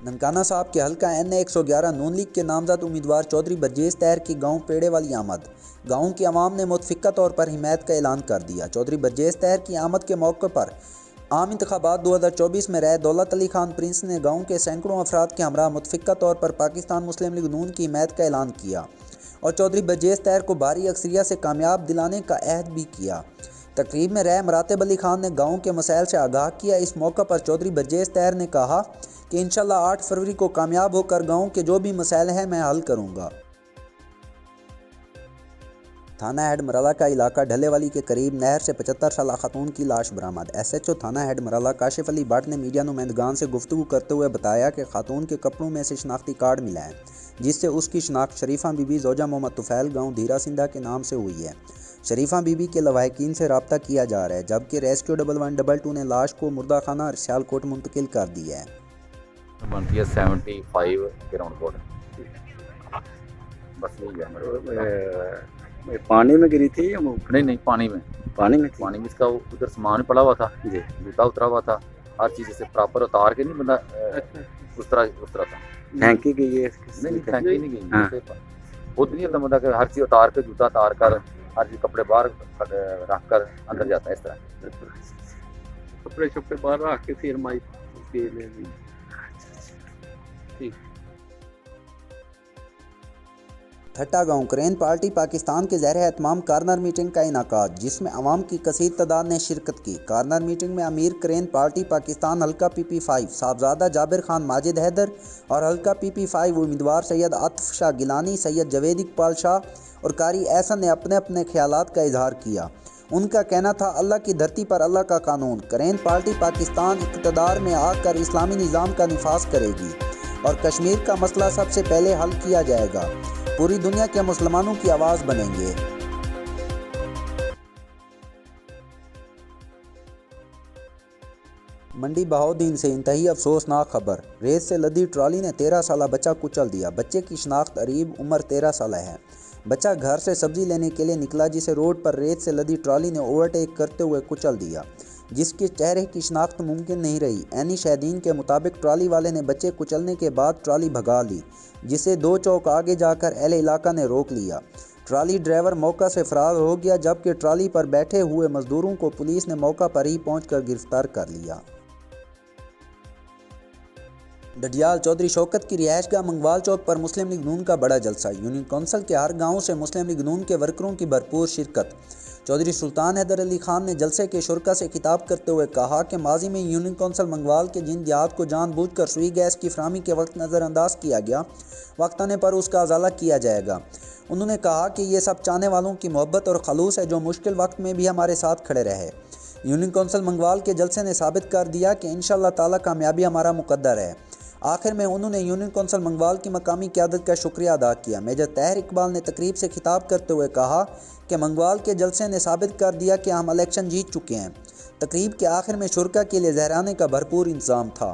ننکانہ صاحب کے حلقہ NA 111 نون لیگ کے نامزد امیدوار چودھری برجیز طاہر کی گاؤں پیڑے والی آمد۔ گاؤں کی عوام نے متفقہ طور پر حمایت کا اعلان کر دیا۔ چودھری برجیز طاہر کی آمد کے موقع پر عام انتخابات 2024 میں رائے دولت علی خان پرنس نے گاؤں کے سینکڑوں افراد کے ہمراہ متفقہ طور پر پاکستان مسلم لیگ نون کی حمایت کا اعلان کیا اور چودھری برجیز طاہر کو بھاری اکثریت سے کامیاب دلانے کا عہد بھی کیا۔ تقریب میں رائے مراتب علی خان نے گاؤں کے مسائل سے آگاہ کیا۔ اس موقع پر چودھری برجیز طاہر نے کہا کہ انشاءاللہ 8 فروری کو کامیاب ہو کر گاؤں کے جو بھی مسائل ہیں میں حل کروں گا۔ تھانہ ہیڈ مرالہ کا علاقہ ڈھلے والی کے قریب نہر سے 75 سالہ خاتون کی لاش برآمد۔ SHO تھانہ ہیڈ مرالہ کاشف علی بٹ نے میڈیا نمائندگان سے گفتگو کرتے ہوئے بتایا کہ خاتون کے کپڑوں میں سے شناختی کارڈ ملا ہے جس سے اس کی شناخت شریفہ بی بی زوجہ محمد طفیل گاؤں دھیرا سندھا کے نام سے ہوئی ہے۔ شریفہ بی بی کے لواحقین سے رابطہ کیا جا رہا ہے جبکہ ریسکیو 1122 نے لاش کو مردہ خانہ سیالکوٹ منتقل کر دیا ہے۔ بنتی ہے 75 گراؤنڈ کوڈ بس یہی ہے۔ پانی میں گری تھی یا نہیں پانی میں پانی میں اس کا ادھر سامان پڑا ہوا تھا جی، جوتا اترا ہوا تھا، ہر چیز سے پراپر اتار کے نہیں بندہ اس طرح تھا۔ پھینکی گئی ہے؟ نہیں پھینکی نہیں گئی، خود نہیں ہوتا بندہ کہ ہر چیز اتار کے جوتا اتار کر ہر چیز کپڑے باہر رکھ کر اندر جاتا ہے، اس طرح کپڑے شپڑے باہر رکھ کے پھر مائی تھٹا گاؤں کرین پارٹی پاکستان کے زیر اہتمام کارنر میٹنگ کا انعقاد جس میں عوام کی کثیر تعداد نے شرکت کی۔ کارنر میٹنگ میں امیر کرین پارٹی پاکستان حلقہ PP5 صاحبزادہ جابر خان ماجد حیدر اور حلقہ PP5 امیدوار سید عاطف شاہ گیلانی، سید جاوید اقبال شاہ اور قاری احسن نے اپنے اپنے خیالات کا اظہار کیا۔ ان کا کہنا تھا اللہ کی دھرتی پر اللہ کا قانون، کرین پارٹی پاکستان اقتدار میں آ کر اسلامی نظام کا نفاذ کرے گی اور کشمیر کا مسئلہ سب سے پہلے حل کیا جائے گا، پوری دنیا کے مسلمانوں کی آواز بنیں گے۔ منڈی بہاؤدین سے انتہائی افسوسناک خبر، ریت سے لدی ٹرالی نے 13 سالہ بچہ کچل دیا۔ بچے کی شناخت اریب عمر 13 سالہ ہے۔ بچہ گھر سے سبزی لینے کے لیے نکلا جسے روڈ پر ریت سے لدی ٹرالی نے اوورٹیک کرتے ہوئے کچل دیا جس کے چہرے کی شناخت ممکن نہیں رہی۔ عینی شاہدین کے مطابق ٹرالی والے نے بچے کچلنے کے بعد ٹرالی بھگا لی جسے 2 چوک آگے جا کر اہل علاقہ نے روک لیا۔ ٹرالی ڈرائیور موقع سے فرار ہو گیا جبکہ ٹرالی پر بیٹھے ہوئے مزدوروں کو پولیس نے موقع پر ہی پہنچ کر گرفتار کر لیا۔ ڈڈیال چودھری شوکت کی رہائش گاہ منگوال چوک پر مسلم لیگ نون کا بڑا جلسہ، یونین کونسل کے ہر گاؤں سے مسلم لیگ نون کے ورکروں کی بھرپور شرکت۔ چودھری سلطان حیدر علی خان نے جلسے کے شرکاء سے خطاب کرتے ہوئے کہا کہ ماضی میں یونین کونسل منگوال کے جن دیہات کو جان بوجھ کر سوئی گیس کی فراہمی کے وقت نظر انداز کیا گیا، وقت آنے پر اس کا ازالہ کیا جائے گا۔ انہوں نے کہا کہ یہ سب چاہنے والوں کی محبت اور خلوص ہے جو مشکل وقت میں بھی ہمارے ساتھ کھڑے رہے۔ یونین کونسل منگوال کے جلسے نے ثابت کر دیا کہ انشاءاللہ تعالی کامیابی ہمارا مقدر ہے۔ آخر میں انہوں نے یونین کونسل منگوال کی مقامی قیادت کا شکریہ ادا کیا۔ میجر طاہر اقبال نے تقریب سے خطاب کرتے ہوئے کہا کہ منگوال کے جلسے نے ثابت کر دیا کہ ہم الیکشن جیت چکے ہیں۔ تقریب کے آخر میں شرکاء کے لیے زہرانے کا بھرپور انتظام تھا۔